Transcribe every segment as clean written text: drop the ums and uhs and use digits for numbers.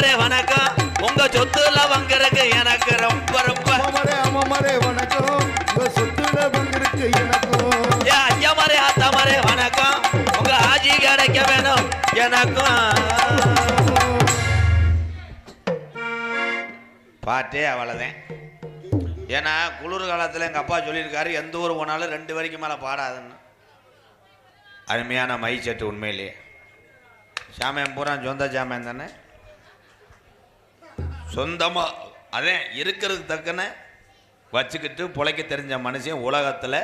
ஐயாமாரே வணக்கம். உங்க சொத்துல பங்கிருக்கு எனக்கு ரொம்ப ரொம்ப. அம்மாமாரே வணக்கம். உங்க சொத்துல பங்கிருக்கு எனக்கும். ஐயாமாரே ஆத்தாமாரே வணக்கம். உங்க ஆஜி கிடைக்க வேணும் எனக்கும். பாட்டே அவ்வளோதான். ஏன்னா குளிர் காலத்தில் எங்கள் அப்பா சொல்லியிருக்காரு, எந்த ஊர் போனாலும் 2 வரைக்கும் மேலே பாடாதுன்னு. அருமையான மை செட்டு உண்மையிலேயே. சாமியம் பூரா சொந்த சாமியம் தானே, சொந்தமாக அதே இருக்கிறதுக்கு தக்கன வச்சுக்கிட்டு பிழைக்க தெரிஞ்ச மனுஷன் உலகத்தில்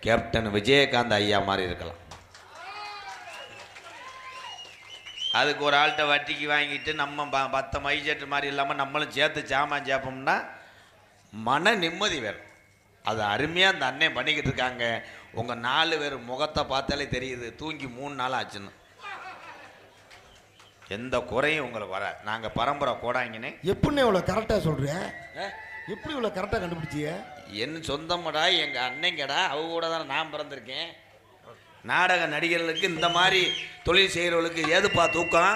கேப்டன் விஜயகாந்த் ஐயா மாதிரி இருக்கலாம். அதுக்கு ஒரு ஆள்கிட்ட வட்டிக்கு வாங்கிட்டு நம்ம 10 மைசெட்டு மாதிரி இல்லாமல் நம்மளும் சேர்த்து சாமான் சேர்ப்போம்னா மன நிம்மதி வேணும். அது அருமையாக அந்த அண்ணன் பண்ணிக்கிட்டு இருக்காங்க. உங்கள் 4 பேர் முகத்தை பார்த்தாலே தெரியுது, தூங்கி 3 நாள் ஆச்சுன்னு. எந்த குறையும் உங்களுக்கு வர. நாங்கள் பரம்பரை கோடாங்கன்னு. எப்படின்னு இவ்வளோ கரெக்டாக சொல்கிறேன்? எப்படி இவ்வளோ கரெக்டாக கண்டுபிடிச்சிய? என் சொந்தமடா, எங்கள் அன்னைங்கடா, அவங்க கூட தானே நான் பிறந்திருக்கேன். நாடக நடிகர்களுக்கு இந்த மாதிரி தொழில் செய்கிறவர்களுக்கு ஏதுப்பா தூக்கம்?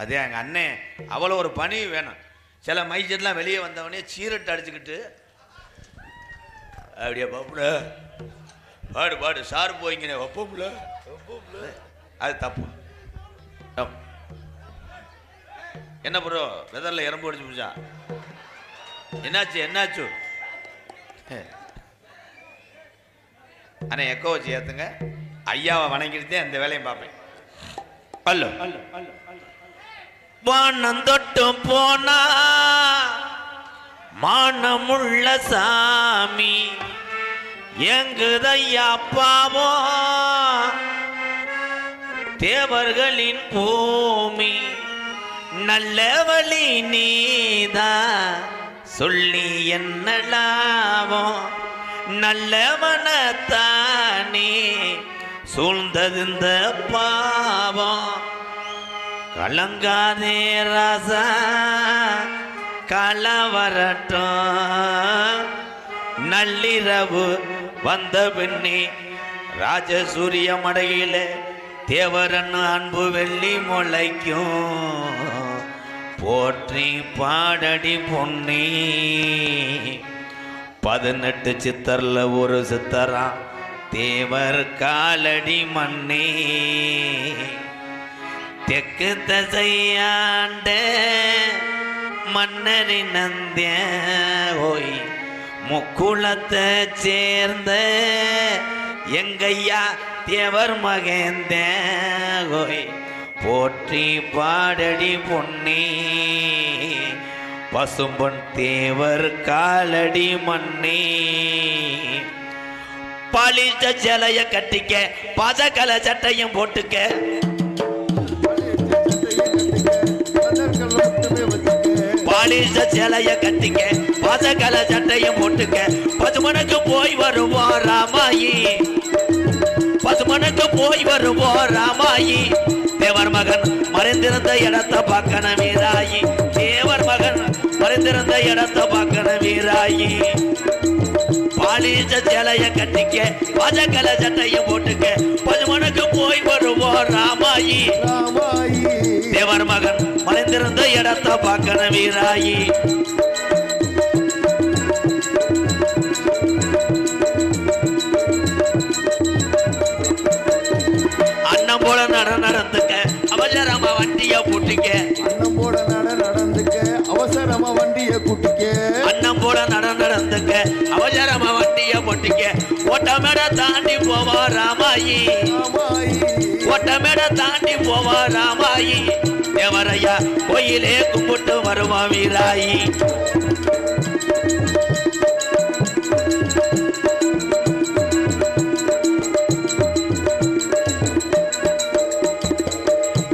அதே எங்கள் அண்ணன் அவ்வளோ ஒரு பணி வேணும். சில மைசெட்லாம் வெளியே வந்தவனே சீரட்டு அடிச்சுக்கிட்டு அப்படியே பாப்புல பாடு பாடு சாரு போய்ங்கண்ணே வப்போம்ல, அது தப்பு. என்ன ப்ரோ வெதரில் எறும்பு அடிச்சு முடிச்சா? என்னாச்சு? அண்ணே எக்கோ வச்சு ஏற்றுங்க. ஐயாவை வணங்கிட்டு அந்த வேலையும் பார்ப்பேன். அல்ல வானம் தொட்டு போனா மானமுள்ள சாமி எங்குதையா பாவம் தேவர்களின் பூமி நல்ல வழி நீதா சொல்லி என்ன லாபம் நல்லவனத்தானே சூழ்ந்தது இந்த பாவம் கலங்காதே ராசா கலவரட்டும் நள்ளிரவு வந்த பின்னே ராஜசூரிய மடையில தேவரன் அன்பு வெள்ளி முளைக்கும் போற்றி பாடடி பொன்னி 18 சித்தர்ல ஒரு சித்தரா தேவர் காலடி மண்ணே தெற்கு தசையாண்ட மன்னரி நந்திய ஓய் முக்குளத்தை சேர்ந்த எங்கையா தேவர் மகேந்த ஓய் போற்றி பாடடி பொன்னி பசும்பொன் தேவர் காலடி மண்ணே பாலிச்ச சேலைய கட்டிக்க பாசக்கல சட்டையும் போட்டுக்க பாலிச்ச சேலைய கட்டிக்க பாசக்கல சட்டையும் போட்டுக்க பசுமனுக்கு போய் வருவோம் ராமாயி பசுமனுக்கு போய் வருவோம் ராமாயி தேவர் மகன் மறைந்திருந்த இடத்தை பார்க்கணும் வீராயி தேவர் மகன் மறைந்திருந்த இடத்தை பார்க்கணும் வீராயி பாலிச்ச சேலைய கட்டிக்க பாசக்கல சட்டையும் போட்டுக்க பசுமனுக்கு போய் வருவோம் ராமாயி தேவர் மகன் மறைந்திருந்த இடத்தை பார்க்கணும் வீராயி அண்ணன் போல நடந்துக்க அவசரமா வண்டிய பூட்டிக்க அண்ணன் போல நடந்துக்க அவசரமா வண்டிய கூட்டிக்க அண்ணன் போல நடந்துக்க அவசரமா வண்டிய பூட்டிக்க ஓட்டமேட தாண்டி போவா ராமாயி ஓட்டமேட தாண்டி போவா ராமாயி தேவரையா கோயிலே கும்பிட்டு வருவா வீராயி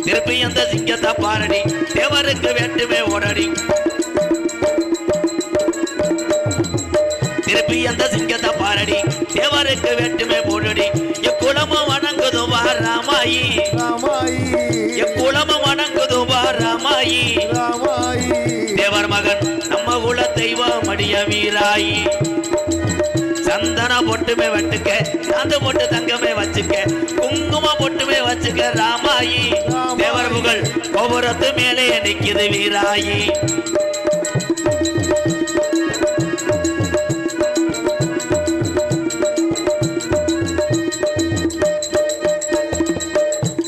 திருப்பி அந்த சிங்கத்தை பாரடி தேவருக்கு வேண்டுமே ஓடடி திருப்பி அந்த சிங்கத்தை பாரடி தேவருக்கு வேண்டுமே போடடி எக்குளமும் வணங்குதும் வா ராமாயி எக்குளமும் வணங்குதும் வா ராமாயி தேவர் மகன் நம்ம குல தெய்வம் அடிய வீராயி சந்தன பொட்டுமே வட்டுக்க சாந்து பொட்டு தங்கமே வச்சுக்க குங்கும பொட்டுமே வச்சுக்க ராமாயி தேவர் புகழ் கோபுரத்து மேலே நிக்குது வீராயி.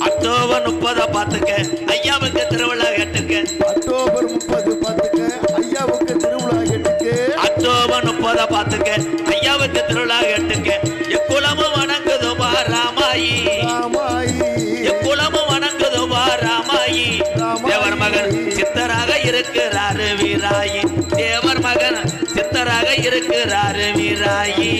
அக்டோபர் 30 பார்த்துக்க ஐயாவுக்கு திருவிழா கேட்டுக்க. அக்டோபர் 30 பார்த்துக்க ஐயாவுக்கு திருவிழா கேட்டுக்க. அக்டோபர் 30 பார்த்துக்க ஐயாவுக்கு திருவிழா கேட்டுக்க. எக்குலமும் வணங்குதுமா ராமாயி, ராமாயி எக்குலமும் வணங்குதுமா ராமாயி. தேவர் மகன் சித்தராக இருக்கிறாரு வீராயி, தேவர் மகன் சித்தராக இருக்கிறாரு வீராயி.